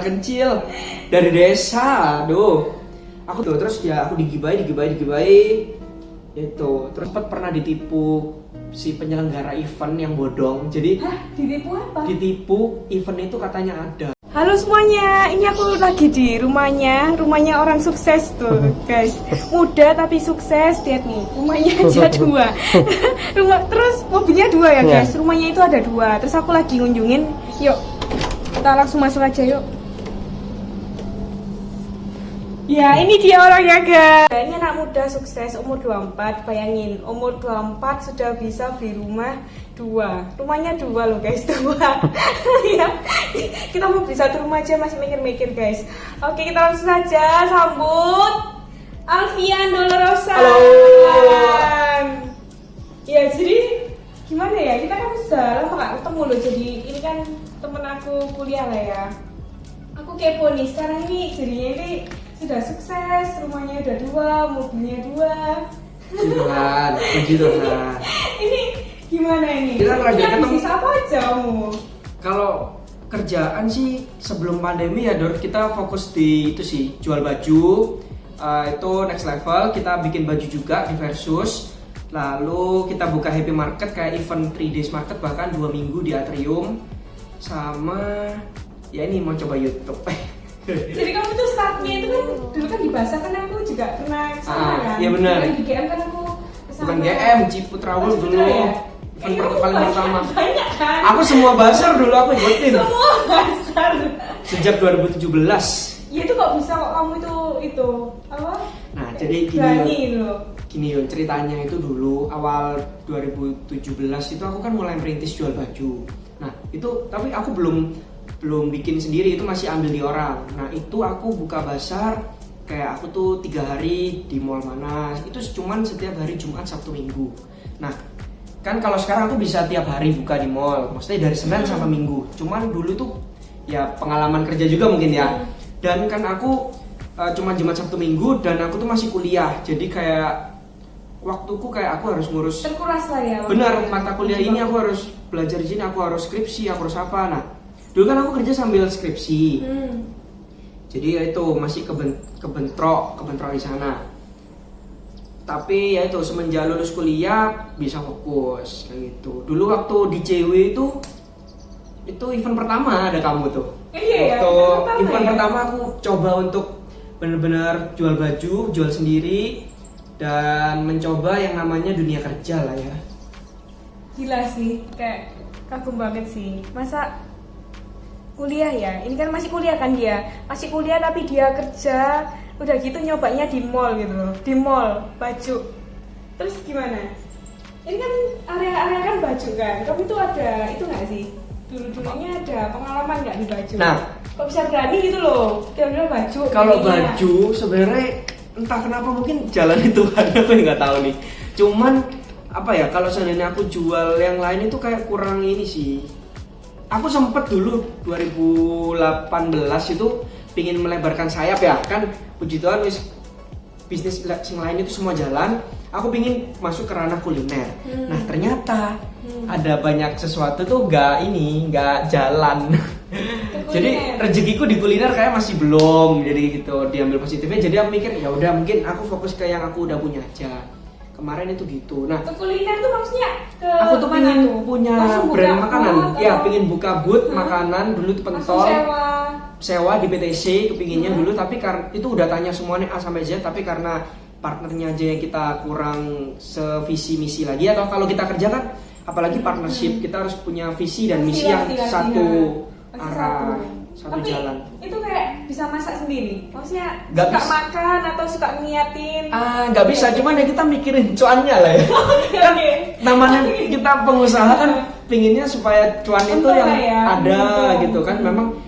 kecil dari desa. Aduh, aku tuh terus ya aku digibai itu terus pernah ditipu si penyelenggara event yang bodong. Jadi ditipu apa? ditipu event itu katanya ada. Halo semuanya, ini aku lagi di rumahnya orang sukses tuh guys. Muda tapi sukses, lihat nih, rumahnya aja 2. Terus mobilnya 2 ya guys, rumahnya itu ada 2. Terus aku lagi ngunjungin, yuk kita langsung masuk aja yuk. Ya ini dia orangnya guys. Ini anak muda sukses umur 24, bayangin umur 24 sudah bisa beli rumah 2. Rumahnya 2 loh guys, 2. Ya, kita mau beli satu rumah aja masih mikir-mikir guys. Oke, kita langsung saja sambut Alfian Dolorosa. Halo. Ya jadi gimana ya, kita kan sudah lama gak ketemu loh. Jadi ini kan temen aku kuliah lah ya. Aku kepo nih, sekarang ini jadinya ini sudah sukses, rumahnya udah 2, mobilnya 2. Tuhan, puji Tuhan. Ini gimana ini? Kita terakhir ketemu bisnis apa aja kamu? Kalau kerjaan sih sebelum pandemi ya Dor, kita fokus di itu sih, jual baju. Itu next level, kita bikin baju juga di Versus. Lalu kita buka happy market kayak event 3 days market, bahkan 2 minggu di atrium. Sama ya ini mau coba YouTube. Jadi kamu tuh startnya itu kan dulu kan di Basah kan aku juga pernah kesana kan? Iya benar. Di GM kan aku kesana. Bukan GM, Ciputrawul dulu. Ya? Event paling pertama. Banyak kan? Aku semua basar dulu aku ikutin. Semua Basar. Sejak 2017. Ya itu kok bisa kok kamu itu apa? Nah, jadi gini Yun, ceritanya itu dulu awal 2017 itu aku kan mulai merintis jual baju. Nah, itu tapi aku belum bikin sendiri, itu masih ambil di orang. Nah, itu aku buka bazar kayak aku tuh 3 hari di mall mana. Itu cuman setiap hari Jumat, Sabtu, Minggu. Nah, kan kalau sekarang aku bisa tiap hari buka di mall, maksudnya dari Senin sampai Minggu. Cuman dulu tuh ya pengalaman kerja juga mungkin ya. Dan kan aku cuma Jumat, Sabtu, Minggu, dan aku tuh masih kuliah. Jadi kayak waktuku kayak aku harus ngurus. Terkuras lah ya. Benar, mata kuliah ini aku harus belajar di sini, aku harus skripsi, aku harus apa. Nah, dulu kan aku kerja sambil skripsi. Jadi ya itu masih kebentrok di sana. Tapi ya itu semenjak lulus kuliah bisa fokus kayak gitu. Dulu waktu di CW itu event pertama ada kamu tuh. Iya, waktu event ya? pertama aku coba untuk benar-benar jual baju, jual sendiri dan mencoba yang namanya dunia kerja lah ya. Gila sih, kayak kagum banget sih. Masa kuliah ya? Ini kan masih kuliah kan dia? Masih kuliah tapi dia kerja, udah gitu nyobanya di mall gitu loh. Di mall, baju. Terus gimana? Ini kan area-area kan baju kan? Kamu itu ada, itu gak sih? Dulu-dulunya ada pengalaman gak di baju? Nah, kok bisa berani gitu loh? Kira-kira baju. Kalau baju sebenarnya entah kenapa mungkin jalan Tuhan, aku nggak tahu nih. Cuman apa ya, kalau seandainya aku jual yang lain itu kayak kurang ini sih. Aku sempet dulu 2018 itu pingin melebarkan sayap ya kan, puji Tuhan bisnis yang lain itu semua jalan. Aku pingin masuk ke ranah kuliner. Nah ternyata ada banyak sesuatu tuh nggak jalan. Jadi rezekiku di kuliner kayak masih belum, jadi gitu diambil positifnya. Jadi aku mikir ya udah mungkin aku fokus ke yang aku udah punya aja. Kemarin itu gitu. Nah, ke kuliner tuh maksudnya ke aku tuh pengen punya brand makanan. Ya, pengen buka booth makanan dulu tuh pentol. Sewa di PTC kepinginnya dulu, tapi karena itu udah tanya semuanya A sampai Z, tapi karena partnernya aja yang kita kurang sevisi misi lagi, atau kalau kita kerja kan apalagi partnership kita harus punya visi dan misi yang satu arah, satu tapi jalan. Itu kayak bisa masak sendiri, maksudnya Gak suka bisa. makan atau suka niatin? Nggak bisa, cuman ya kita mikirin cuannya lah ya. Kan namanya kita pengusaha kan pinginnya supaya cuan itu yang ada gitu kan. Memang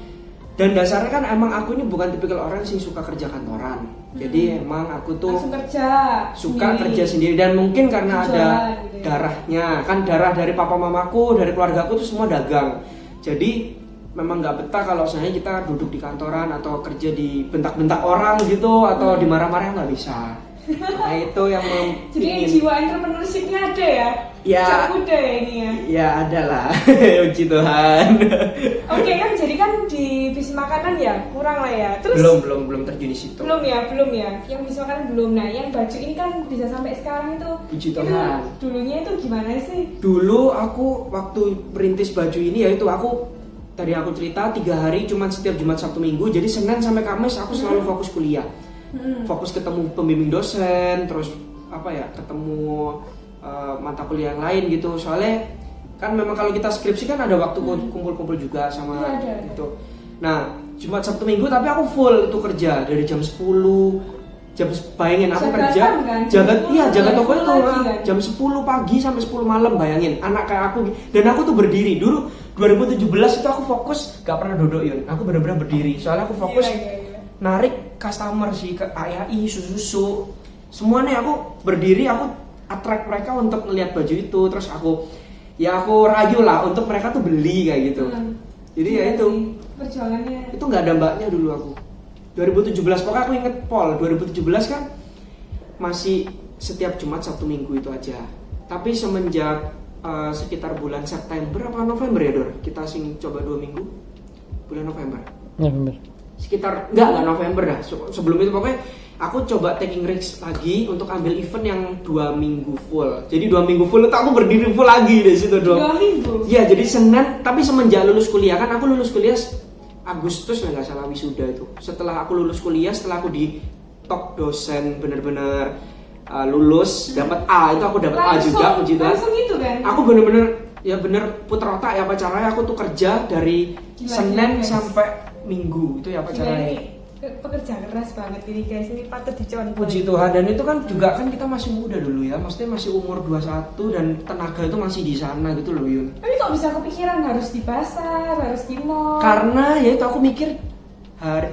dan dasarnya kan emang aku ini bukan tipikal orang sih suka kerja kantoran. Jadi emang aku tuh langsung kerja suka sendiri. kerja sendiri, dan mungkin karena Jualan, ada gitu ya. darahnya kan, darah dari papa mamaku, dari keluargaku tuh semua dagang. Jadi memang nggak betah kalau misalnya kita duduk di kantoran atau kerja di bentak-bentak orang gitu atau dimarah-marah, nggak bisa. Nah itu yang Jadi jiwa entrepreneurship-nya ada ya? Ya. Sejak muda ya ini ya? Ya ada lah, puji Tuhan. Oke kan, jadi kan di bisnis makanan ya kurang lah ya. Terus Belum terjun di situ. belum ya. Yang bisnis makanan belum. Nah yang baju ini kan bisa sampai sekarang itu. Puji itu Tuhan. Dulunya itu gimana sih? Dulu aku waktu merintis baju ini ya itu aku tadi aku cerita 3 hari cuman setiap Jumat Sabtu Minggu. Jadi Senin sampai Kamis aku selalu fokus kuliah. Fokus ketemu pembimbing dosen, terus apa ya, ketemu mata kuliah yang lain gitu. Soalnya kan memang kalau kita skripsi kan ada waktu kumpul-kumpul juga sama ada. gitu. Nah, Jumat Sabtu Minggu tapi aku full itu kerja dari jam 10. Bayangin aku kerja kan? jaga toko itu kan? jam 10 pagi sampai 10 malam, bayangin anak kayak aku. Dan aku tuh berdiri dulu 2017 itu aku fokus gak pernah duduk Yun. Aku benar-benar berdiri soalnya aku fokus narik customer sih ke AYI, susu semua nih. Aku berdiri, aku attract mereka untuk ngelihat baju itu, terus aku rayu lah untuk mereka tuh beli kayak gitu. Jadi ya itu sih, perjuangannya itu nggak ada mbaknya dulu aku. 2017 pokoknya aku inget Pol 2017 kan masih setiap Jumat Sabtu Minggu itu aja. Tapi semenjak sekitar bulan September apa November ya Dor, kita coba 2 minggu bulan November sekitar enggak November dah. Sebelum itu pokoknya aku coba taking risk lagi untuk ambil event yang 2 minggu full. Jadi 2 minggu full itu aku berdiri full lagi di situ 2 minggu. Iya, jadi Senin, tapi semenjak lulus kuliah kan aku lulus kuliah Agustus lah nggak salah wisuda itu. Setelah aku lulus kuliah, setelah aku di top dosen bener-bener lulus dapat A, itu aku dapat A juga, puji Tuhan. Langsung itu kan? Aku bener-bener ya bener puter otak ya apa caranya aku tuh kerja dari Senin sampai Minggu itu ya apa caranya. Pekerja keras banget ini guys, ini patut dicontoh. Puji Tuhan, dan itu kan juga kan kita masih muda dulu ya, maksudnya masih umur 21 dan tenaga itu masih di sana gitu loh Yun. Tapi kok bisa kepikiran harus di pasar, harus di mall? Karena ya itu aku mikir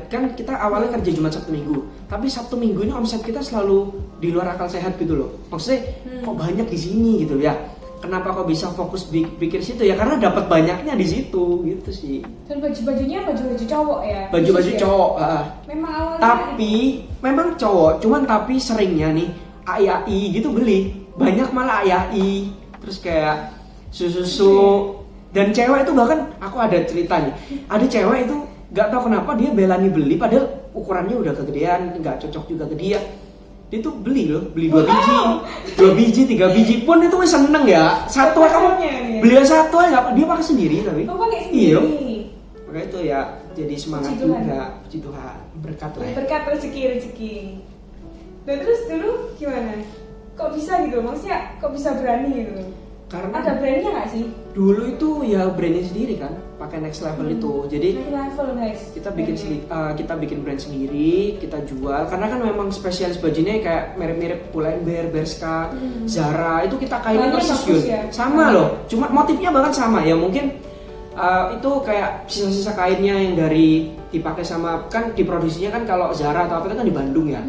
kan kita awalnya kerja Jumat Sabtu Minggu, tapi Sabtu Minggu ini omset kita selalu di luar akal sehat gitu loh. Maksudnya kok banyak di sini gitu ya. Kenapa kok bisa fokus pikir situ ya, karena dapat banyaknya di situ gitu sih. Dan baju-bajunya baju-baju cowok ya. Baju-baju cowok. Memang awalnya. Tapi memang cowok, cuman tapi seringnya nih AYI gitu beli. Banyak malah AYI. Terus kayak susu dan cewek itu bahkan aku ada ceritanya. Ada cewek itu nggak tahu kenapa dia belani beli padahal ukurannya udah kegedean, nggak cocok juga ke dia. Dia tuh beli 2 biji, 2 biji, 3 biji pun itu seneng ya. Satu kamu beli satu aja, dia pakai sendiri tapi. Oh, pakai sendiri. Iya. Makanya itu ya jadi semangat juga, puji Tuhan, berkat lah. Ya. Berkat rezeki. Dan terus dulu gimana? Kok bisa gitu? Maksudnya kok bisa berani gitu? Karena ada brandnya nggak sih? Dulu itu ya brandnya sendiri kan, pakai Next Level itu. Jadi Next Level guys. Kita bikin brand sendiri, kita jual. Karena kan memang spesialis bajunya kayak mirip-mirip Pull&Bear, Bershka, Zara. Itu kita kainin persis Yun. Ya? Sama loh, cuma motifnya bahkan sama ya. Mungkin itu kayak sisa-sisa kainnya yang dari dipakai sama, kan diproduksinya kan kalau Zara atau apa itu kan di Bandung ya.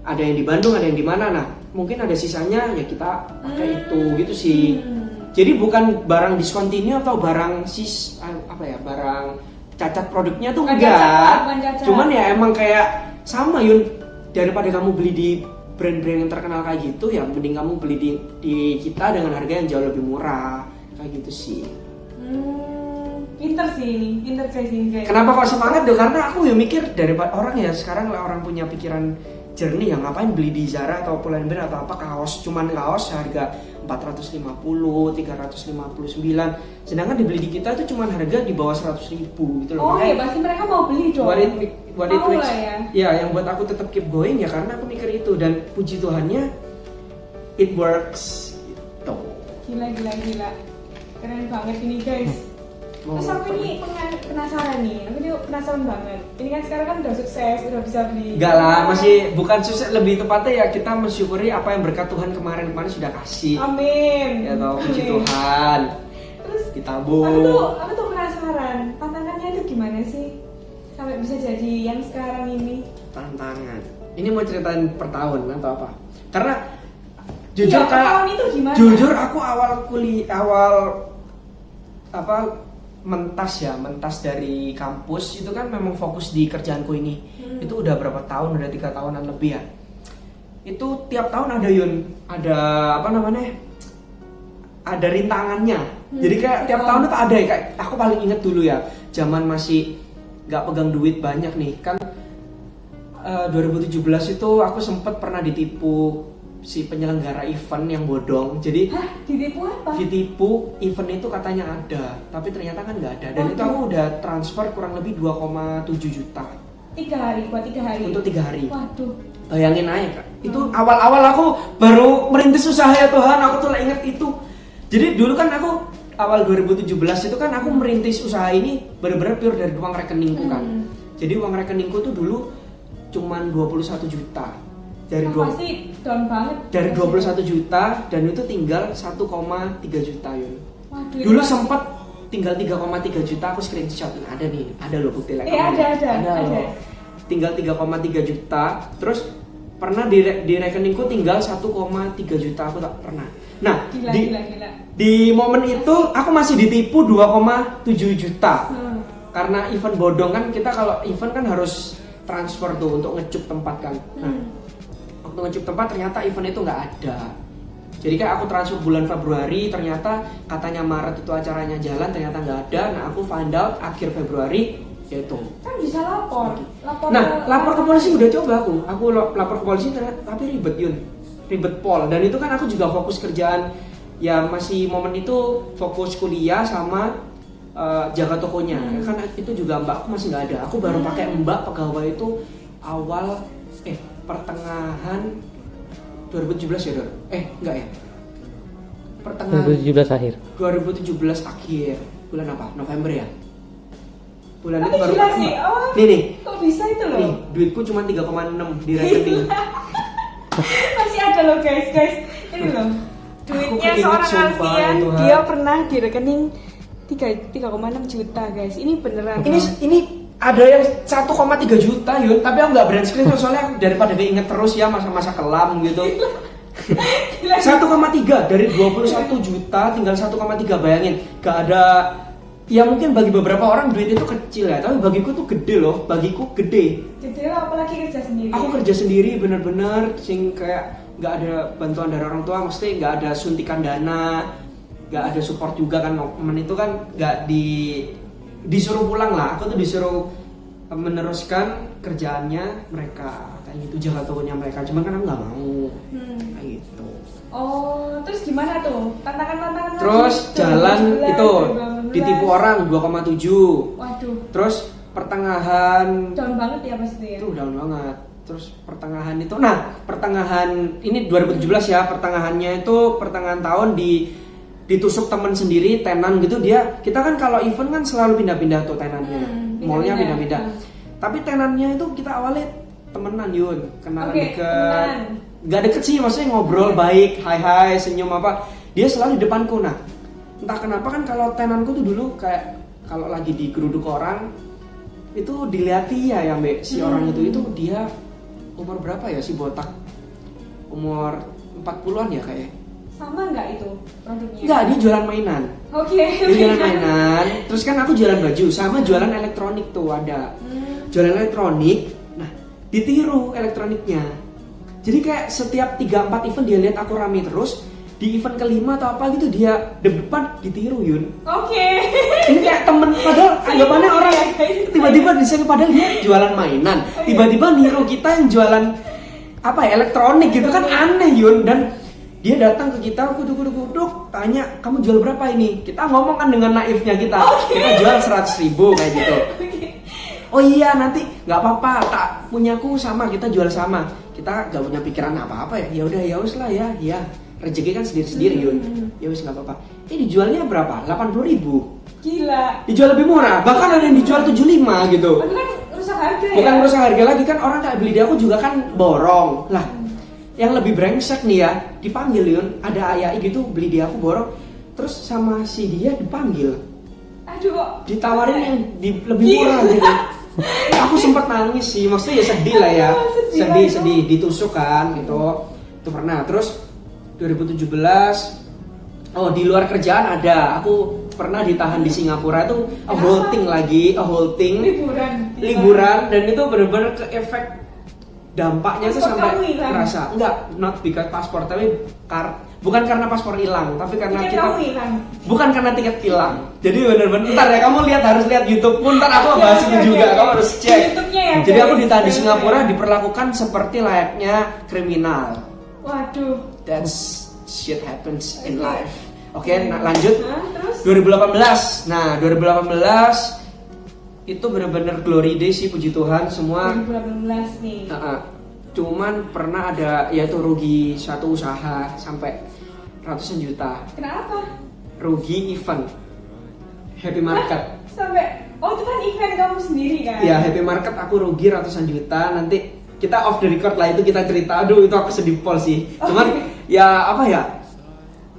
Ada yang di Bandung, ada yang di mana. Nah, mungkin ada sisanya ya kita pakai itu gitu sih. Jadi bukan barang discontinue atau barang barang cacat produknya tuh enggak. Cuman ya emang kayak sama Yun, daripada kamu beli di brand-brand yang terkenal kayak gitu ya mending kamu beli di kita dengan harga yang jauh lebih murah kayak gitu sih. Pinter sih ini, pinter guys ini. Kenapa kok semangat tuh? Karena aku ya mikir daripada orang ya sekarang orang punya pikiran jernih ya ngapain beli di Zara atau Pull&Bear atau apa cuman kaos harga 450, 359, sedangkan dibeli di kita itu cuman harga di bawah 100.000 gitu loh. Oh iya, pasti mereka mau beli dong. What it makes, ya yang buat aku tetap keep going ya karena aku mikir itu, dan puji Tuhannya it works gitu. Gila. Keren banget ini guys. Terus aku ini penasaran nih, penasaran banget. Ini kan sekarang kan udah sukses, udah bisa beli. Enggak lah, masih bukan sukses, lebih tepatnya ya kita mensyukuri apa yang berkat Tuhan kemarin sudah kasih. Amin. Ya toh, puji Tuhan. Terus ditabung. Aku tuh penasaran, tantangannya itu gimana sih sampai bisa jadi yang sekarang ini? Tantangan. Ini mau ceritain per tahun atau apa? Karena jujur aku awal mentas dari kampus itu kan memang fokus di kerjaanku ini. Itu udah berapa tahun, udah 3 tahunan lebih ya. itu tiap tahun ada Yun, ada apa namanya, ada rintangannya. Jadi kayak tiap tahun itu ada ya, kayak aku paling inget dulu ya, zaman masih nggak pegang duit banyak nih kan. 2017 itu aku sempet pernah ditipu si penyelenggara event yang bodong. Jadi ditipu apa? ditipu event itu katanya ada, tapi ternyata kan nggak ada. Dan itu aku udah transfer kurang lebih 2,7 juta. 3 hari, buat 3 hari? Untuk 3 hari. Waduh. Bayangin aja Kak, itu awal-awal aku baru merintis usaha ya Tuhan, aku tuh inget itu. Jadi dulu kan aku awal 2017 itu kan aku merintis usaha ini benar-benar pure dari uang rekeningku kan. Jadi uang rekeningku tuh dulu cuman 21 juta. Pasti down banget. Dari 21 juta dan itu tinggal 1,3 juta Yun. Waduh. Dulu sempat tinggal 3,3 juta, aku screenshot. Ada nih, ada loh bukti lagi. Ada. Loh. Tinggal 3,3 juta. Terus pernah di rekeningku tinggal 1,3 juta, aku tak pernah. Nah, gila. Di momen itu aku masih ditipu 2,7 juta. Karena event bodong kan, kita kalau event kan harus transfer tuh untuk ngecup tempat kan. Nah, waktu ngecup tempat ternyata event itu nggak ada. Jadi kayak aku transfer bulan Februari, ternyata katanya Maret itu acaranya jalan, ternyata nggak ada. Nah, aku find out akhir Februari yaitu. Kan bisa lapor. Lapor ke polisi udah coba aku lapor ke polisi ternyata, tapi ribet Yun, ribet pol. Dan itu kan aku juga fokus kerjaan, ya masih momen itu fokus kuliah sama jaga tokonya. Kan itu juga mbakku masih nggak ada. Aku baru pakai mbak pegawai itu awal pertengahan 2017 ya Dor? Enggak ya? Pertengahan 2017 akhir. 2017 akhir. Bulan apa? November ya? Bulan tapi itu baru gila sih. Nih. Kok bisa itu loh? Nih, duitku cuma 3,6 di rekening. Masih ada loh guys. Ini loh. Duitnya seorang Alfian, dia pernah di rekening 3,6 juta guys. Ini beneran. Ini ada yang 1,3 juta Yun, tapi aku nggak brand screen soalnya daripada diinget terus ya masa-masa kelam gitu. 1,3 dari 21 juta tinggal 1,3, bayangin. Gak ada, ya mungkin bagi beberapa orang duit itu kecil ya, tapi bagiku tuh gede loh, bagiku gede. Gede lah, apalagi kerja sendiri. Aku kerja sendiri bener-bener sing kayak nggak ada bantuan dari orang tua, mesti nggak ada suntikan dana, nggak ada support juga kan. Temen itu kan nggak disuruh pulang lah, aku tuh disuruh meneruskan kerjaannya mereka kayak gitu, jaga tokonya mereka, cuman kan aku nggak mau kayak gitu. Oh, terus gimana tuh? Tantangan Terus jalan itu ditipu orang 2,7. Waduh. Terus pertengahan down banget ya pasti ya? Itu down banget. Terus pertengahan itu, pertengahan ini 2017 ya, pertengahannya itu pertengahan tahun ditusuk teman sendiri, tenan gitu dia. Kita kan kalau event kan selalu pindah-pindah tuh tenannya, mallnya pindah-pindah. Tapi tenannya itu kita awalnya temenan Yun, kenalan deket. Gak deket sih, maksudnya ngobrol baik, hai senyum apa. Dia selalu di depanku. Nah, entah kenapa kan kalau tenanku tuh dulu kayak kalau lagi digeruduk orang itu dilihati ya mbak si orang itu dia umur berapa ya, si botak, umur 40-an ya kayak. Sama nggak itu produknya? Nggak, dia jualan mainan. Oke. Dia jualan mainan. Terus kan aku jualan baju, sama jualan elektronik tuh ada. Jualan elektronik. Nah, ditiru elektroniknya. Jadi kayak setiap 3-4 event dia lihat aku rame terus. Di event kelima atau apa gitu dia depan ditiru Yun. Oke. Ini kayak temen, padahal anggapannya orang tiba-tiba di sini padahal dia jualan mainan. Tiba-tiba niru kita yang jualan apa ya, elektronik gitu kan aneh Yun. Dan dia datang ke kita, kuduk, tanya, kamu jual berapa ini? Kita ngomong kan dengan naifnya kita, kita jual 100.000 kayak gitu. Oh iya, nanti nggak apa-apa, tak punyaku sama, kita jual sama. Kita nggak punya pikiran apa-apa ya. Ya udah, ya wis lah ya. Rezeki kan sendiri-sendiri Yun. Ya wis nggak apa-apa. Ini dijualnya berapa? 80.000. Gila. Dijual lebih murah, bahkan ada yang dijual 75 gitu. Itu kan rusak harga ya? Bukan rusak harga lagi kan, orang kayak beli di aku juga kan borong lah. Yang lebih brengsek nih ya, dipanggil Yun, ada ayah gitu beli di aku borong, terus sama si dia dipanggil. Aduh kok ditawarin yang lebih murah gitu. Aku sempet nangis sih, maksudnya ya sedih lah ya. Sedih ditusuk kan gitu. Itu pernah. Terus 2017 di luar kerjaan ada. Aku pernah ditahan di Singapura itu a whole thing. liburan Dan itu benar-benar ke efek dampaknya tuh Paspor sampai kamu hilang? kerasa. Enggak, not because paspor, tapi bukan karena paspor hilang, tapi karena Tiket kita kamu hilang. bukan karena tiket hilang. Jadi bener-bener ntar ya kamu harus lihat YouTube pun, ntar aku bahas itu juga. Kamu harus cek. YouTube-nya ya, Jadi aku guys. ditahan di Oke. Singapura diperlakukan seperti layaknya kriminal. Waduh. That's shit happens in Oke. life. Oke, nah, lanjut. Nah, terus 2018. Nah, 2018 itu bener-bener glory day sih, puji Tuhan semua. 2018 nih. Cuman pernah ada yaitu rugi suatu usaha sampai ratusan juta. Kenapa? Rugi event Happy Market. Sampai itu kan event kamu sendiri kan? Ya, Happy Market aku rugi ratusan juta. Nanti kita off the record lah itu kita cerita. Aduh, itu aku sedih pol sih. Cuman ya apa ya?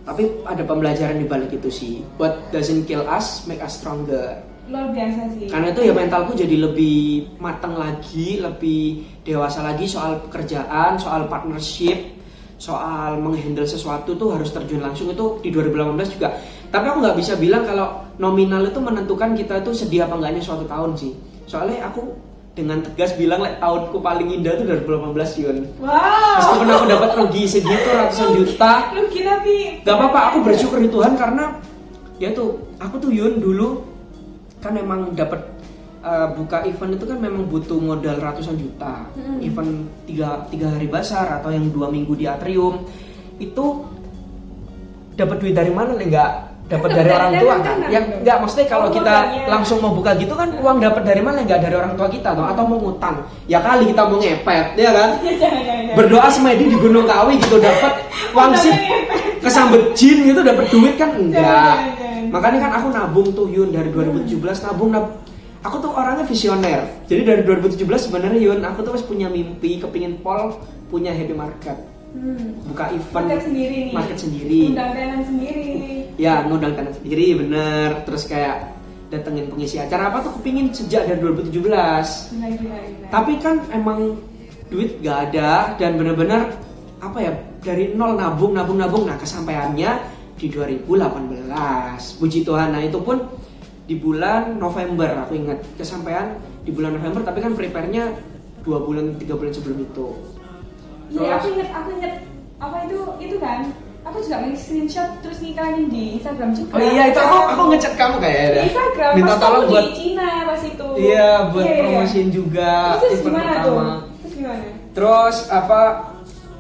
Tapi ada pembelajaran di balik itu sih. What doesn't kill us make us stronger. Luar biasa sih. Karena itu ya mentalku jadi lebih matang lagi, lebih dewasa lagi soal pekerjaan, soal partnership, soal menghandle sesuatu tuh harus terjun langsung. Itu di 2018 juga. Tapi aku nggak bisa bilang kalau nominal itu menentukan kita tuh sedih apa enggaknya suatu tahun sih. Soalnya aku dengan tegas bilang tahunku paling indah tuh 2018 Yun. Wow. Meskipun aku dapat rugi segitu ratusan juta, Rugi tapi gak apa-apa, aku bersyukur di Tuhan karena ya tuh aku tuh Yun dulu kan memang dapat buka event itu kan memang butuh modal ratusan juta. Event 3 hari besar atau yang 2 minggu di atrium itu dapat duit dari mana nih? Nggak dapat dari orang tua kan? Yang nggak, maksudnya kalau kita langsung mau buka gitu kan uang dapat dari mana? Nggak dari orang tua kita atau mau ngutang ya kali kita mau ngepet ya kan? Jangan. Berdoa semedi di Gunung Kawi gitu dapat wangsit kesambet jin gitu dapat duit kan enggak. Jangan. Makanya kan aku nabung tuh Yun dari 2017 nabung. Aku tuh orangnya visioner. Jadi dari 2017 sebenarnya Yun aku tuh punya mimpi kepingin Pol punya Happy Market. Buka event market sendiri. Undang tenan sendiri. Ya, ngundang tenan sendiri bener. Terus kayak datengin pengisi acara apa tuh kepingin sejak dari 2017. Gila. Tapi kan emang duit gak ada dan bener-bener apa ya dari nol nabung. Nah kesampaiannya di 2018. Puji Tuhan. Nah itu pun di bulan November aku ingat kesampaian di bulan November. Tapi kan prepare-nya 2 bulan 3 bulan sebelum itu. Iya, aku inget apa itu kan? Aku juga screenshot terus ngiklanin di Instagram juga. Oh iya itu aku ngechat kamu kayaknya. Di Instagram. Minta pas tolong kamu buat di Cina pas itu. Iya buat promosiin juga Terus event gimana pertama. tuh? Terus gimana? Terus apa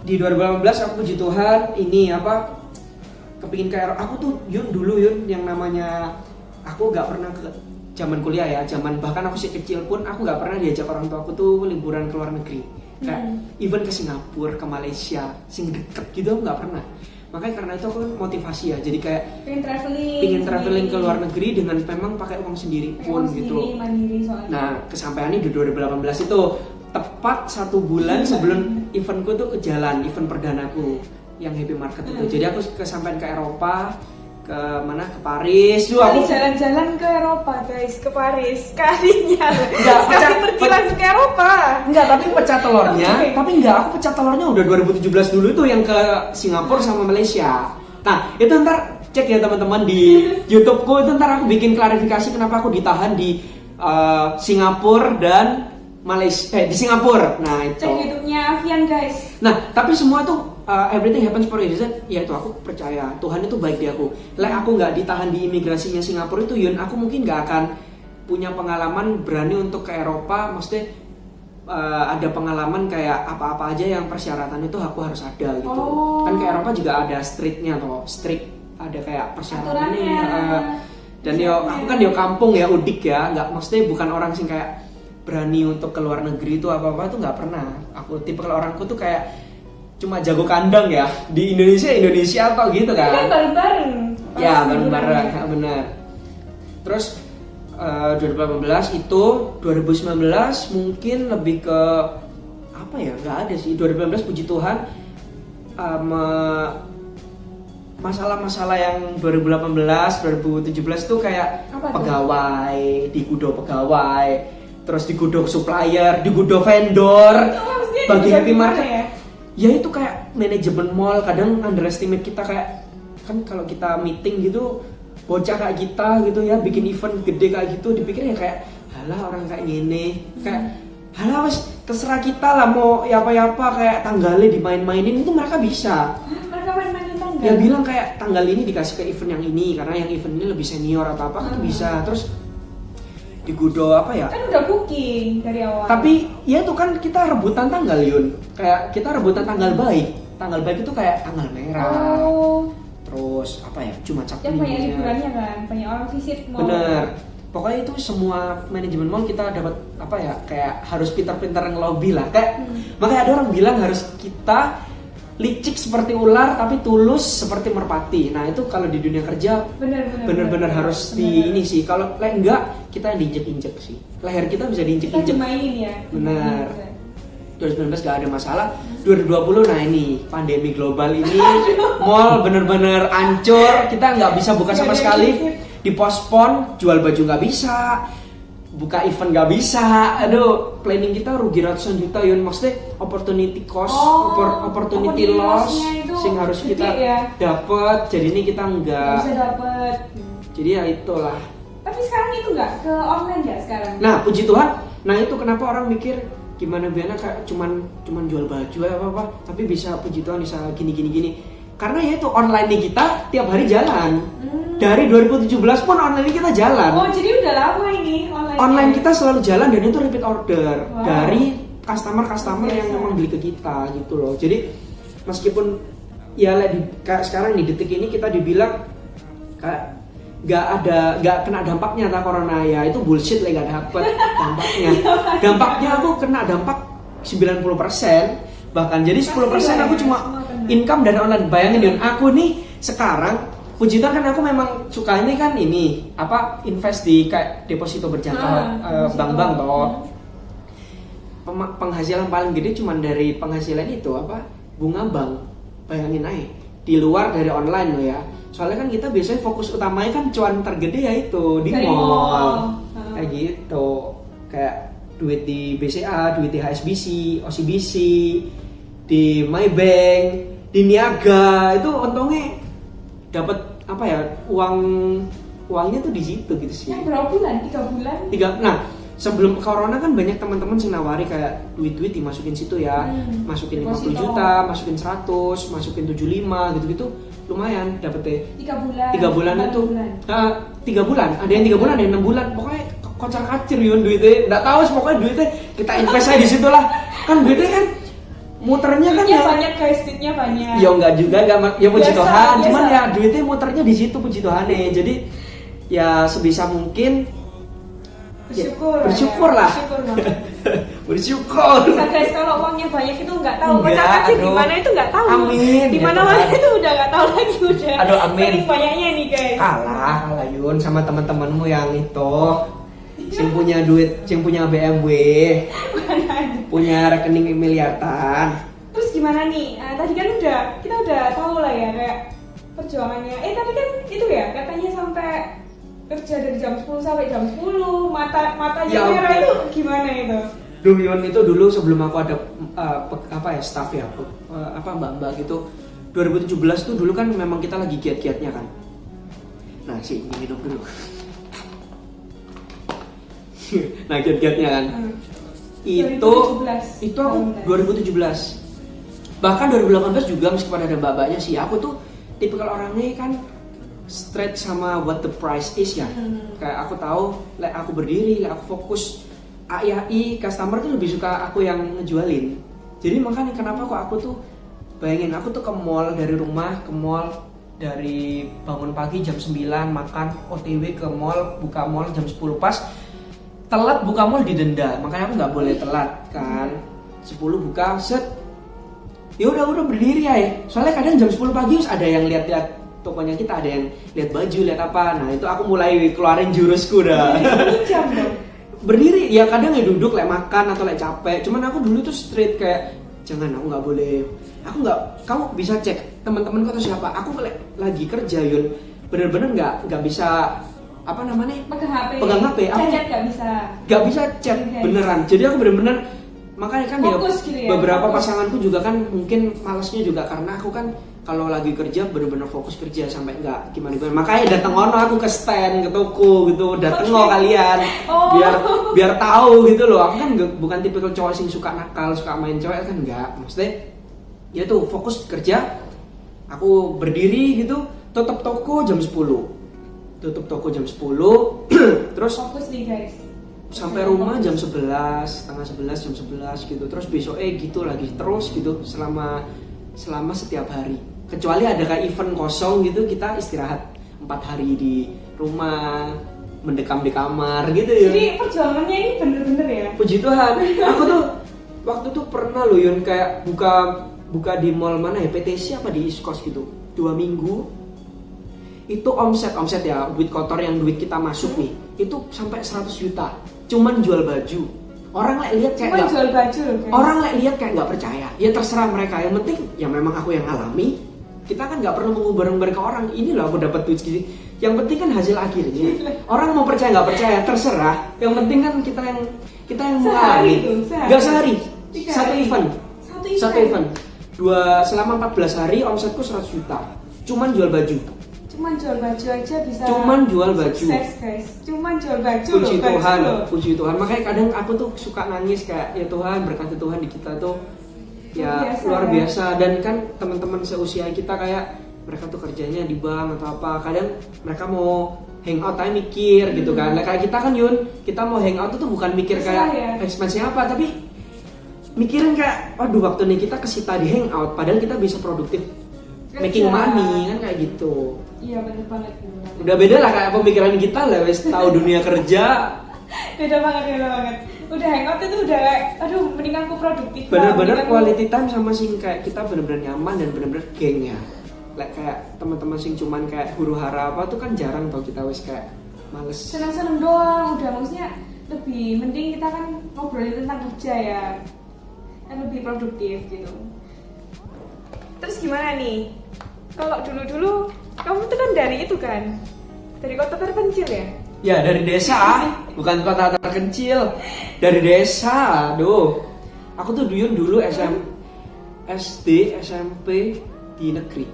di 2018 aku puji Tuhan ini apa kepingin kayak aku tuh dulu yang namanya aku nggak pernah ke zaman kuliah ya, zaman bahkan aku masih kecil pun aku nggak pernah diajak orang tua aku tuh liburan ke luar negeri. Kayak even ke Singapura, ke Malaysia, sing deket gitu aku nggak pernah. Makanya karena itu aku kan motivasi ya, jadi kayak pengen traveling ke luar negeri dengan memang pakai uang sendiri pun gitu. Mandiri soalnya. Nah kesampaiannya di 2018 itu tepat 1 bulan sebelum eventku tuh ke jalan, event perdanaku yang Happy Market itu. Jadi aku kesampaian ke Eropa, ke mana, ke Paris. Aku jalan-jalan ke Eropa guys, ke Paris kalinya. Enggak, sekali pergi langsung ke Eropa. Enggak, tapi pecah telurnya. Okay. Tapi enggak, aku pecah telurnya udah 2017 dulu tuh yang ke Singapura sama Malaysia. Nah itu ntar cek ya teman-teman di YouTubeku, itu ntar aku bikin klarifikasi kenapa aku ditahan di Singapura dan Malaysia, di Singapura. Nah itu. Cek YouTube-nya Avian guys. Nah tapi semua tuh everything happens for a reason. Ya itu aku percaya Tuhan itu baik di aku. Aku nggak ditahan di imigrasinya Singapura itu Yun, aku mungkin nggak akan punya pengalaman berani untuk ke Eropa. Maksudnya ada pengalaman kayak apa-apa aja yang persyaratan itu aku harus ada gitu. Kan ke Eropa juga ada streetnya atau strict, ada kayak persyaratannya. Dan aku kan kampung ya, udik ya, nggak, maksudnya bukan orang sing kayak berani untuk ke luar negeri itu apa-apa itu nggak pernah. Aku tipe kalau orangku tuh kayak cuma jago kandang ya, di Indonesia atau gitu kan. Kan bareng-bareng. Ya bareng-bareng, benar. Terus 2018 itu, 2019 mungkin lebih ke apa ya, nggak ada sih. 2019 puji Tuhan masalah-masalah yang 2018, 2017 tuh kayak pegawai, digudo pegawai, terus digudo supplier, digudo vendor, bagi Happy Market. Ya itu kayak manajemen mall kadang underestimate kita, kayak kan kalau kita meeting gitu bocah kayak kita gitu ya bikin event gede kayak gitu dipikir ya kayak halah orang kayak gini, kayak halah wes terserah kita lah mau apa kayak tanggalnya dimain-mainin itu mereka bisa. Mereka main-mainin tanggal. Ya bilang kayak tanggal ini dikasih ke event yang ini karena yang event ini lebih senior atau apa kan bisa. Terus digodo apa ya? Kan udah booking dari awal. Tapi ya itu kan kita rebutan tanggal Yun. Kayak kita rebutan tanggal baik. Tanggal baik itu kayak tanggal merah. Oh. Terus apa ya? Cuma cap Yang banyak minggunya. liburannya kan, banyak orang visit mall. Bener. Pokoknya itu semua manajemen mall kita dapat apa ya? Kayak harus pintar-pintar ngelobi lah. Kayak makanya ada orang bilang harus kita licik seperti ular tapi tulus seperti merpati. Nah itu kalau di dunia kerja bener-bener harus di ini sih. Kalau enggak kita yang diinjek-injek sih. Leher kita bisa Kita diinjek-injek. dimainin ya. Bener. 2019 gak ada masalah. 2020 nah ini pandemi global ini mall bener-bener hancur. Kita nggak bisa buka sama sekali. Dipospon, jual baju nggak bisa. Buka event nggak bisa, aduh planning kita rugi ratusan juta Yun, maksudnya opportunity cost, opportunity loss sing harus kita ya. dapat, jadi ini kita nggak bisa dapat. Jadi ya itulah. Tapi sekarang itu nggak ke online ya sekarang? Nah puji Tuhan, nah itu kenapa orang mikir gimana biarnya kayak cuman jual baju apa tapi bisa puji Tuhan bisa gini. Karena ya itu online nih kita tiap hari jalan. Dari 2017 pun online kita jalan. Oh jadi udah lama ini online. Online kita selalu jalan dan itu repeat order dari customer yang Biasa. memang beli ke kita gitu loh. Jadi meskipun ya kayak sekarang di detik ini kita dibilang kayak nggak kena dampaknya lah corona ya itu bullshit lah nggak dapet dampaknya. Dampaknya aku kena dampak 90%. Bahkan jadi 10% aku cuma income dari online. Bayangin Yun, aku nih sekarang puji Tuhan kan aku memang suka ini kan ini apa invest di kayak deposito berjangka bank-bank toh. Penghasilan paling gede cuma dari penghasilan itu apa bunga bank. Bayangin aja di luar dari online loh ya. Soalnya kan kita biasanya fokus utamanya kan cuan tergede ya itu di mall. Kayak gitu. Kayak duit di BCA, duit di HSBC, OCBC, di Maybank, di Niaga itu untungnya dapat apa ya uangnya tuh di situ gitu sih. Yang berapa bulan? 3 bulan? Nah sebelum corona kan banyak teman-teman sih nawari kayak duit dimasukin situ ya, masukin 50 juta, masukin 100, masukin 75 gitu-gitu lumayan dapetnya. 3 bulan itu. 3 bulan, ada yang 3 bulan, ada yang 6 bulan, pokoknya kocar kacir Yun duitnya. Nggak tahu pokoknya duitnya kita invest aja di situ lah. Kan duitnya kan muternya kan ya banyak guys, duitnya banyak. Ya enggak juga, ya puji Biasa, Tuhan, biasa. cuman ya duitnya muternya di situ puji Tuhan nih. Jadi ya sebisa mungkin bersyukur lah. Bersyukur. Bisa guys kalau uangnya banyak itu nggak tahu. Enggak, Kocar kacir aduh. di mana itu nggak tahu. Amin, Di ya mana-mana Tuhan. itu udah nggak tahu lagi udah. Aduh, amin. Saking banyaknya nih guys. Kalah Yun sama teman-temanmu yang itu sing punya duit, sing punya BMW, punya rekening miliaran. Terus gimana nih? Tadi kan kita udah tahu lah ya kayak perjuangannya. Tapi kan itu ya katanya sampai kerja dari jam 10 sampai jam 10, matanya Ya merah ampun. itu gimana itu? Duh Yun, itu dulu sebelum aku ada staff ya, mbak-mbak gitu. 2017 tuh dulu kan memang kita lagi giat-giatnya kan. Nah sih, minum dulu. Nah giat-giatnya kan. Itu 2017. aku 2017. Bahkan 2018 juga meskipun ada mbak-mbaknya sih, aku tuh tipikal orangnya kan straight sama what the price is ya. Kayak aku tahu, aku berdiri, aku fokus. AI customer tuh lebih suka aku yang ngejualin. Jadi makanya kenapa kok aku tuh bayangin aku tuh ke mall dari rumah ke mall dari bangun pagi jam 9 makan OTW ke mall, buka mall jam 10 pas. Telat buka mall didenda. Makanya aku nggak boleh telat kan. 10 buka set. Ya udah berdiri ya. Soalnya kadang jam 10 pagi ada yang lihat-lihat tokonya kita, ada yang lihat baju, lihat apa. Nah, itu aku mulai keluarin jurusku dah. Jam dong. Berdiri ya kadang ya duduk lek makan atau lek capek. Cuman aku dulu tuh straight kayak jangan, aku nggak boleh. Aku nggak, kamu bisa cek teman-temanku atau siapa. Aku lagi kerja Yun. Bener-bener nggak bisa apa namanya? Pegang HP. Aku Chat nggak bisa. Nggak bisa chat beneran. Jadi aku bener-bener makanya kan Fokus ya gitu ya, beberapa fokus. pasanganku juga kan mungkin malesnya juga karena aku kan kalau lagi kerja bener-bener fokus kerja sampai nggak gimana. Makanya dateng ono aku ke stand, ke toko gitu, dateng kalian biar tahu gitu loh. Aku kan bukan tipikal cowok sing suka nakal, suka main cewek kan enggak. Maksudnya ya tuh fokus kerja. Aku berdiri gitu, tutup toko jam 10. Tutup toko jam 10 terus fokus nih guys. Sampai rumah jam 11, setengah 11, jam 11 gitu. Terus besoknya gitu lagi terus gitu selama setiap hari. Kecuali ada kayak event kosong gitu, kita istirahat 4 hari di rumah, mendekam di kamar gitu ya. Jadi perjuangannya ini bener-bener ya. Puji Tuhan. Aku tuh waktu tuh pernah loh Yun kayak buka di mall mana ya, PTC apa di East Coast gitu. 2 minggu itu omset ya, duit kotor yang duit kita masuk nih, itu sampai 100 juta. Cuman jual baju. Orang lihat kayak jual baju loh guys. Orang lihat kayak nggak percaya. Ya terserah mereka. Yang penting ya memang aku yang alami. Kita kan nggak perlu mengumbar-umbar ke orang. Ini loh aku dapat duit segini. Yang penting kan hasil akhirnya. Orang mau percaya nggak percaya terserah. Yang penting kan kita yang mengalami. Nggak sehari. Satu event. Selama 14 hari omsetku 100 juta. Cuman jual baju. Cuman jual baju aja bisa. Cuman jual baju. Sukses guys. Cuman jual baju. Puji Tuhan. Puji Tuhan. Makanya kadang aku tuh suka nangis kayak ya Tuhan, berkati Tuhan di kita tuh ya luar biasa. Dan kan teman-teman seusia kita kayak mereka tuh kerjanya di bank atau apa. Kadang mereka mau hangout aja mikir gitu kan. Nah, kayak kita kan Yun, kita mau hangout tuh bukan mikir kayak expense apa, tapi mikirin kayak waduh waktu nih kita kesita di hangout padahal kita bisa produktif making money kan kayak gitu. Iya bener banget. Udah beda lah kayak pemikiran kita lah, wes tahu dunia kerja. Beda banget. Udah hangout itu udah aduh mendingan aku produktif. Bener-bener quality time sama sing kayak kita bener-bener nyaman dan bener-bener geng ya. Kayak teman-teman sing cuman kayak huru hara apa tuh kan jarang tau kita wes kayak males. Senang-senang doang udah, maksudnya lebih mending kita kan ngobrolin tentang kerja ya. Kan lebih produktif gitu. Terus gimana nih? Kalau dulu kamu tuh kan dari itu kan, dari kota terpencil ya? Ya dari desa, bukan kota terpencil, dari desa. Aduh, aku tuh dulu SD, SMP di negeri.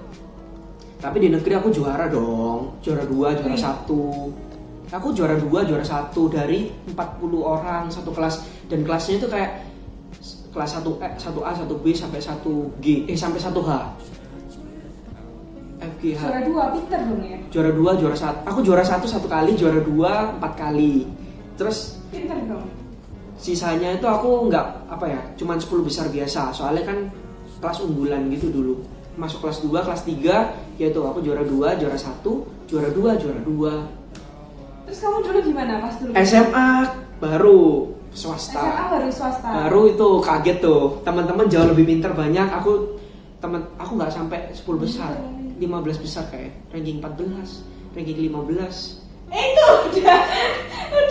Tapi di negeri aku juara dong, juara 2, juara 1. Aku juara 2, juara 1 dari 40 orang satu kelas, dan kelasnya itu kayak kelas 1A, 1B sampai 1G, sampai 1H. FGH. Juara 2, pinter dong ya? Juara 2, juara 1. Aku juara 1 kali, juara 2 4 kali. Terus pinter dong. Sisanya itu aku nggak cuman 10 besar biasa. Soalnya kan kelas unggulan gitu dulu. Masuk kelas 2, kelas 3, yaitu aku juara 2, juara 1, juara 2, juara 2. Terus kamu dulu gimana pas dulu? SMA baru swasta. SMA baru swasta. Baru itu kaget tuh. Teman-teman jauh lebih pintar banyak. Aku nggak sampai 10 besar. 15 besar kayak ranking 14, ranking 15. Itu udah.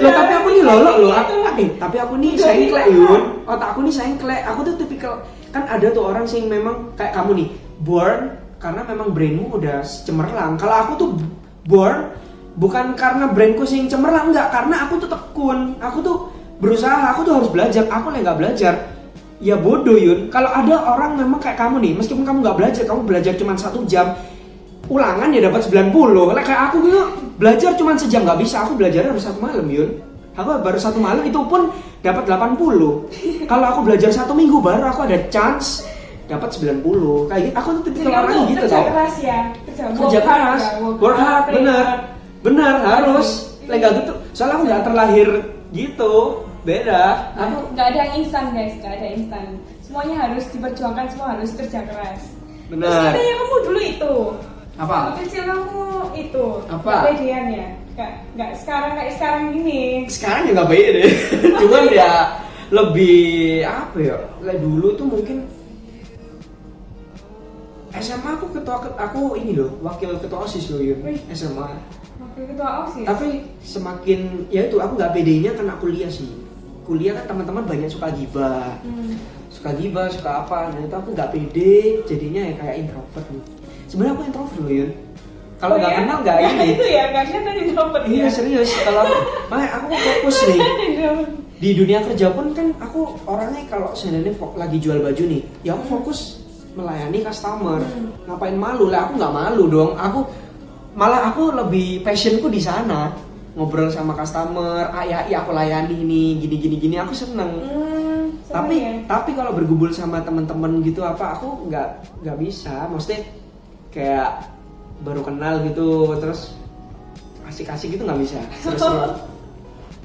Loh, tapi aku nih lolok loh. Tapi aku nih sengklek Yun. Otak aku nih sengklek. Aku tuh tipikal, kan ada tuh orang sing memang kayak kamu nih, born karena memang brainmu udah cemerlang. Kalau aku tuh born bukan karena brainku sing cemerlang, enggak, karena aku tuh tekun. Aku tuh berusaha, aku tuh harus belajar. Aku nggak belajar, ya bodoh Yun. Kalau ada orang memang kayak kamu nih, meskipun kamu nggak belajar, kamu belajar cuma 1 jam, ulangan ya dapat 90. Kayak aku gitu, belajar cuma sejam nggak bisa. Aku belajarnya harus 1 malam Yun. Aku baru 1 malam itu pun dapat 80. Kalau aku belajar 1 minggu baru aku ada chance dapat 90. Kayak gitu. Aku tuh tipikal orang gitu tau. Kerja keras ya. Kerja keras. Work hard, bener harus. Kayak gitu. Soalnya aku nggak terlahir gitu. Beda. Aku nggak ada yang instan guys, nggak ada instan. Semuanya harus diperjuangkan, semua harus kerja keras. Bener. Terus katanya kamu dulu itu. Apa? Waktu kecil kamu itu. Apa? Kepedean ya. Nggak sekarang kayak sekarang gini. Sekarang ya nggak pede. Cuman ya lebih apa ya? Dulu tuh mungkin SMA aku ini loh, wakil ketua OSIS loh Yun. SMA. Wakil ketua OSIS. Tapi semakin ya itu aku nggak pedenya karena kuliah sih. Kuliah kan teman-teman banyak suka gibah. Suka gibah, suka apa. Nah itu aku nggak pede, jadinya ya kayak introvert nih. Sebenarnya aku introvert loh Yun. Kalau nggak kenal nggak ini. Itu ya, nggak kelihatan introvert. Iya serius. Kalau makanya aku fokus nih. Di dunia kerja pun kan aku orangnya kalau seandainya lagi jual baju nih, ya aku fokus melayani customer. Ngapain malu lah? Aku nggak malu dong. Aku lebih passionku di sana, ngobrol sama customer. Ya aku layani ini gini aku seneng. Tapi kalau bergubul sama teman-teman gitu aku nggak bisa. Maksudnya kayak baru kenal gitu terus asik-asik gitu nggak bisa. Seru-seru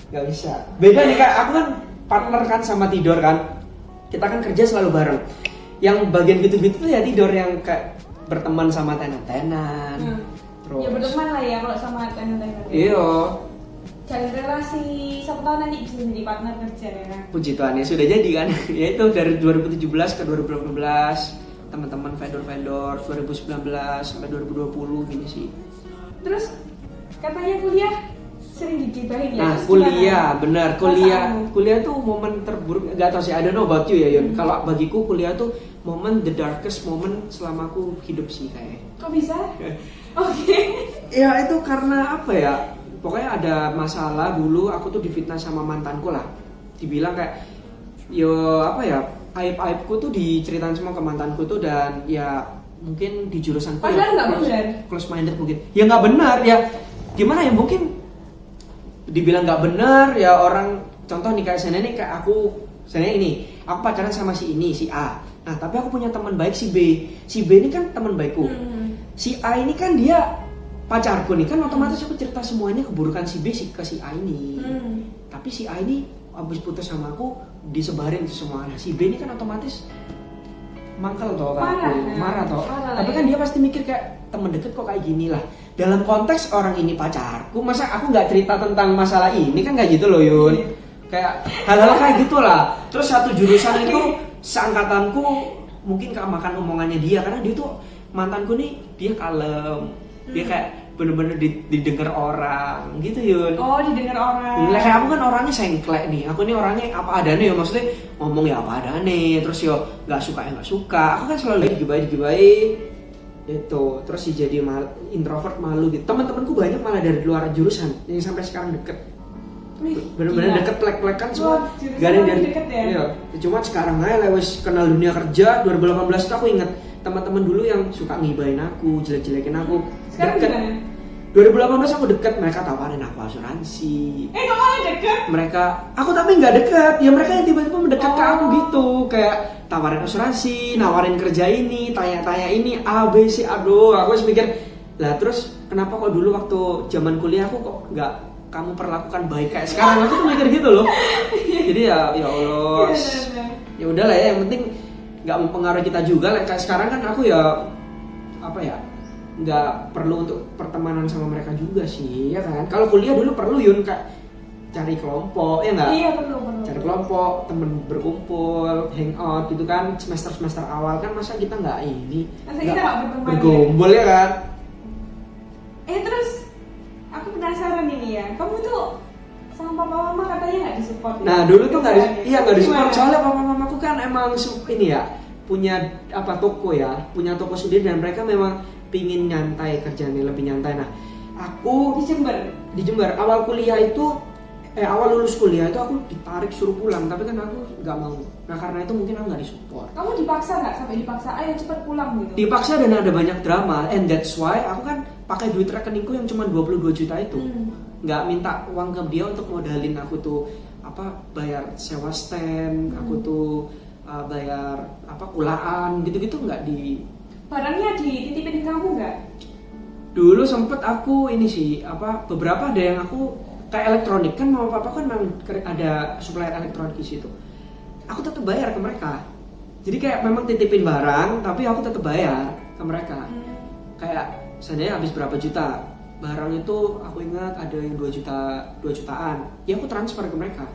nggak bisa. Beda nih Kak, aku kan partner kan sama tidur kan. Kita kan kerja selalu bareng. Yang bagian gitu-gitu tuh ya tidur, yang kayak berteman sama tenan-tenan. Terus ya berteman lah ya kalau sama tenan-tenan. Iya. Jalin relasi, siapa tahu nanti bisa jadi partner kerja ya. Puji Tuhan ya sudah jadi kan. Ya itu dari 2017 ke 2018 teman-teman vendor-vendor 2019 sampai 2020 gini sih. Terus katanya kuliah sering digibahin ya. Nah, kuliah, benar. Kuliah tuh momen terburuk. Gak tau sih, I don't know about you ya, Yun. Kalau bagiku kuliah tuh momen the darkest moment selama aku hidup sih kayaknya. Kok bisa? Oke. Ya itu karena apa ya? Pokoknya ada masalah dulu, aku tuh difitnah sama mantanku lah. Dibilang kayak aib-aibku tuh diceritain semua ke mantanku tuh, dan ya mungkin di jurusanku padahal nggak benar. Close minded mungkin. Ya nggak benar ya. Gimana ya, mungkin dibilang nggak benar ya orang. Contoh nih kayak saya aku pacaran sama si ini, si A. Nah tapi aku punya teman baik si B. Si B ini kan teman baikku. Si A ini kan dia pacarku nih, kan otomatis aku cerita semuanya keburukan si B ke si A ini. Tapi si A ini abis putus sama aku disebarin ke semua. Nah si B ini kan otomatis mangkal toh, marah toh. Tapi kan dia pasti mikir kayak temen deket kok kayak gini lah. Dalam konteks orang ini pacarku, masa aku nggak cerita tentang masalah ini, kan nggak gitu loh Yun. Kayak hal-hal kayak gitulah. Terus satu jurusan itu seangkatanku mungkin kemakan omongannya dia, karena dia tuh mantanku nih, dia kalem, dia kayak bener-bener didengar orang gitu Yun. Oh, didengar orang. Lah kayak aku kan orangnya sengklek nih. Aku nih orangnya apa adanya ya, maksudnya ngomong ya apa adanya. Terus yo nggak suka. Aku kan selalu digibahi itu. Terus sih jadi introvert, malu gitu. Teman-temanku banyak malah dari luar jurusan yang sampai sekarang deket. Bener-bener deket, plek-plekan semua. Gak ada yang dari deket ya. Iya. Cuma sekarang aja lewat kenal dunia kerja 2018 itu aku inget teman-teman dulu yang suka ngibain aku, jelek-jelekin aku. Sekarang deket. gimana? 2018 aku deket, mereka tawarin aku asuransi. Kok malah deket? Aku tapi nggak deket, ya mereka yang tiba-tiba mendekat ke aku gitu, kayak tawarin asuransi, nawarin kerja ini, tanya-tanya ini, A, B, C, aduh, aku harus mikir, lah terus kenapa kok dulu waktu zaman kuliah aku kok nggak kamu perlakukan baik kayak sekarang? Aku tuh mikir gitu loh. Jadi ya Allah, ya udahlah ya, yang penting nggak mempengaruhi kita juga. Kayak sekarang kan aku ya nggak perlu untuk pertemanan sama mereka juga sih, ya kan? Kalau kuliah dulu perlu Yun, Kak, cari kelompok, ya nggak? Iya perlu. Cari kelompok, temen berkumpul, hangout gitu kan. Semester awal kan masa kita nggak Masa kita nggak berteman bergombol ya kan? Terus aku penasaran ini ya, kamu tuh sama papa mama katanya nggak disupport ya? Nah dulu tuh nggak disupport, Gimana? soalnya papa mamaku kan emang ini ya punya punya toko sendiri, dan mereka memang pingin nyantai, kerjanya lebih nyantai. Nah aku di Jember awal lulus kuliah itu aku ditarik suruh pulang, tapi kan aku nggak mau. Nah karena itu mungkin aku nggak disupport. Kamu dipaksa nggak, sampai dipaksa ayo cepet pulang gitu? Dipaksa dan ada banyak drama, and that's why aku kan pakai duit rekeningku yang cuma 22 juta itu. Nggak minta uang ke dia untuk modalin aku tuh bayar sewa stand, aku tuh bayar kulaan gitu-gitu, nggak di. Barangnya dititipin kamu nggak? Dulu sempet aku ini sih beberapa ada yang aku kayak elektronik, kan mama papa kan memang ada supplier elektronik di situ. Aku tetap bayar ke mereka. Jadi kayak memang titipin barang, tapi aku tetap bayar ke mereka. Kayak seandainya habis berapa juta barang itu, aku ingat ada yang 2 jutaan. Ya aku transfer ke mereka.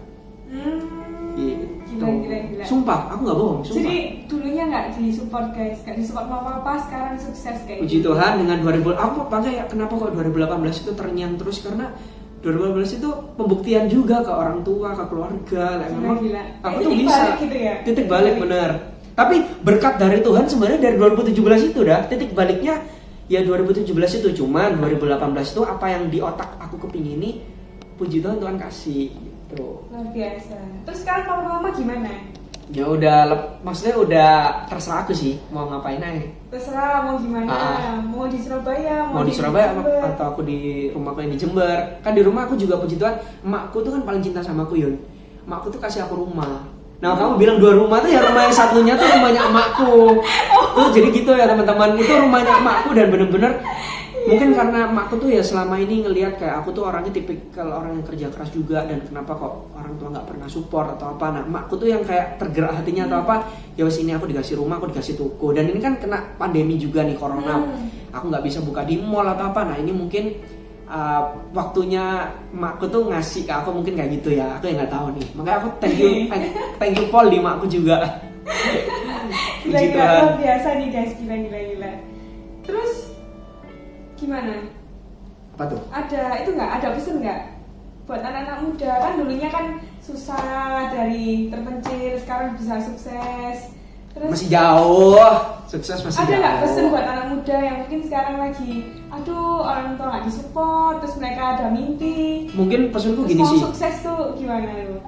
Gitu. Gila. Sumpah, aku nggak bohong. Sumpah. Jadi dulunya nggak disupport guys, nggak disupport mama papa, sekarang sukses kayak. Puji Tuhan dengan 2000. Kenapa kok 2018 itu terngiang terus, karena 2018 itu pembuktian juga ke orang tua, ke keluarga. Memang aku tuh bisa. Gitu ya? Titik balik bener. Tapi berkat dari Tuhan sebenarnya dari 2017 itu dah. Titik baliknya ya 2017 itu, cuman 2018 itu apa yang di otak aku kepingini, puji Tuhan kasih gitu. Luar biasa. Terus sekarang papa mama gimana? Ya udah, maksudnya udah terserah aku sih mau ngapain aja. Terserah mau gimana, mau di Surabaya, mau di Surabaya atau aku di rumahku yang di Jember. Kan di rumah aku juga puji Tuhan, emakku tuh kan paling cinta sama aku Yun. Emakku tuh kasih aku rumah. Nah kamu bilang 2 rumah tuh ya, rumah yang satunya tuh rumahnya emakku. Tuh jadi gitu ya teman-teman, itu rumahnya emakku dan bener-bener mungkin karena emakku tuh ya selama ini ngelihat kayak aku tuh orangnya tipikal orang yang kerja keras juga, dan kenapa kok orang tua nggak pernah support atau apa. Nah emakku tuh yang kayak tergerak hatinya atau apa, ya wes ini aku dikasih rumah, aku dikasih toko, dan ini kan kena pandemi juga nih, corona. Aku nggak bisa buka di mall atau apa. Nah ini mungkin waktunya emakku tuh ngasih ke aku, mungkin kayak gitu ya, aku yang nggak tahu nih. Makanya aku thank you Paul di emakku juga. Gila-gila luar biasa nih guys, gila. Terus gimana? Apa tuh? Ada itu nggak? Ada pesan nggak buat anak-anak muda? Kan dulunya kan susah, dari terpencil sekarang bisa sukses. Terus Masih jauh, sukses masih ada jauh. nggak pesan buat anak muda yang mungkin sekarang lagi, aduh orang tua nggak disupport, terus mereka ada mimpi. Mungkin pesanku Terus gini mau sih. sukses tuh gimana tuh?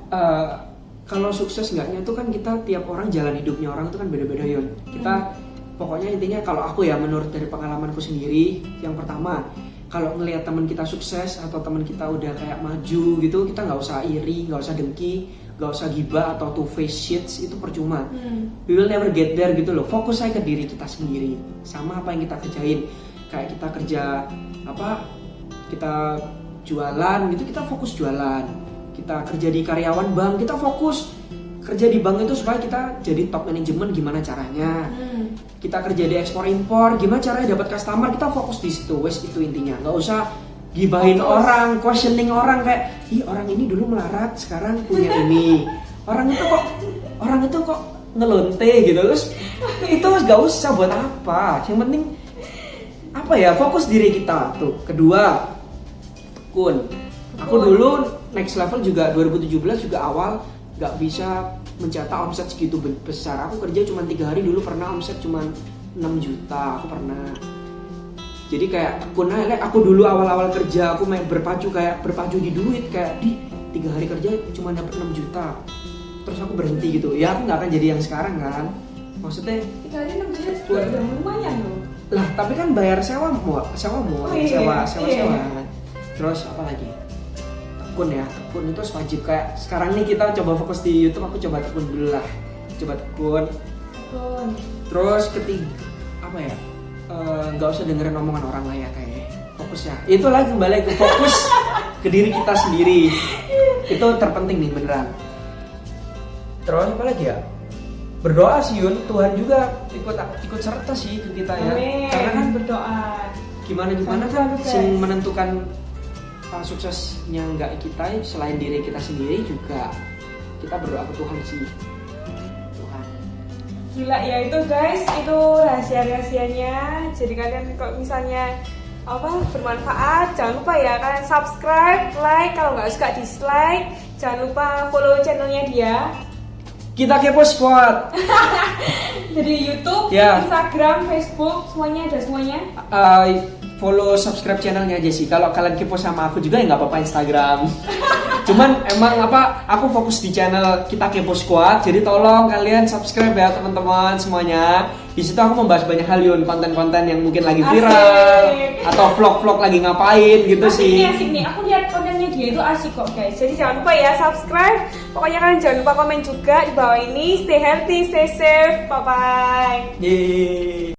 Kalau sukses enggaknya tuh kan kita tiap orang jalan hidupnya orang itu kan beda-beda Yun. Kita pokoknya intinya kalau aku ya menurut dari pengalamanku sendiri, yang pertama kalau ngelihat teman kita sukses atau teman kita udah kayak maju gitu, kita nggak usah iri, nggak usah dengki, nggak usah gibah atau two face shits, itu percuma. We will never get there gitu loh. Fokus aja ke diri kita sendiri sama apa yang kita kerjain. Kayak kita kerja apa, kita jualan gitu, kita fokus jualan. Kita kerja di karyawan bank, kita fokus kerja di bank itu supaya kita jadi top manajemen, gimana caranya. Kita kerja di ekspor impor, gimana caranya dapat customer, kita fokus di situ. Wes itu intinya, nggak usah gibahin orang, questioning orang kayak, ih orang ini dulu melarat sekarang punya ini, orang itu kok ngelonte gitu. Terus itu nggak usah, buat apa. Yang penting apa ya, fokus diri kita tuh. Kedua, tekun. Aku dulu next level juga 2017 juga awal nggak bisa mencetak omset segitu besar. Aku kerja cuma 3 hari dulu, pernah omset cuma 6 juta aku pernah. Jadi kayak tekun aja. Aku dulu awal-awal kerja aku main berpacu di duit, kayak di 3 hari kerja cuma dapat 6 juta. Terus aku berhenti gitu. Ya aku nggak akan jadi yang sekarang kan. Maksudnya 3 hari 6 juta juga udah lumayan loh. Lah tapi kan bayar sewa mall, sewa. Terus apa lagi? Tekun ya, tekun itu wajib. Kayak sekarang nih kita coba fokus di YouTube, aku coba tekun dulu lah. Coba tekun. Terus ketiga apa ya? Nggak usah dengerin omongan orang lah ya, kayak fokus ya. Itulah kembali ke fokus ke diri kita sendiri. Itu terpenting nih beneran. Terus apa lagi ya? Berdoa sih Yun, Tuhan juga ikut serta sih ke kita ya. Amin. Karena kan berdoa. Gimana kan sing menentukan suksesnya nggak kita selain diri kita sendiri, juga kita berdoa ke Tuhan sih. Tuhan. Gila ya itu guys, itu rahasia-rahasianya. Jadi kalian kalau misalnya bermanfaat, jangan lupa ya kalian subscribe, like, kalau nggak suka dislike. Jangan lupa follow channelnya dia. Kita Kepo Squad. Jadi YouTube, Instagram, Facebook, semuanya ada semuanya. Follow, subscribe channelnya aja sih. Kalau kalian kepo sama aku juga ya nggak apa-apa Instagram. Cuman emang aku fokus di channel Kita Kepo Squad. Jadi tolong kalian subscribe ya teman-teman semuanya. Di situ aku membahas banyak hal Yun, konten-konten yang mungkin lagi viral atau vlog-vlog lagi ngapain gitu sih. Asik nih, aku lihat kontennya dia itu asik kok guys. Jadi jangan lupa ya subscribe. Pokoknya kalian jangan lupa komen juga di bawah ini. Stay healthy, stay safe. Bye bye. Yeay.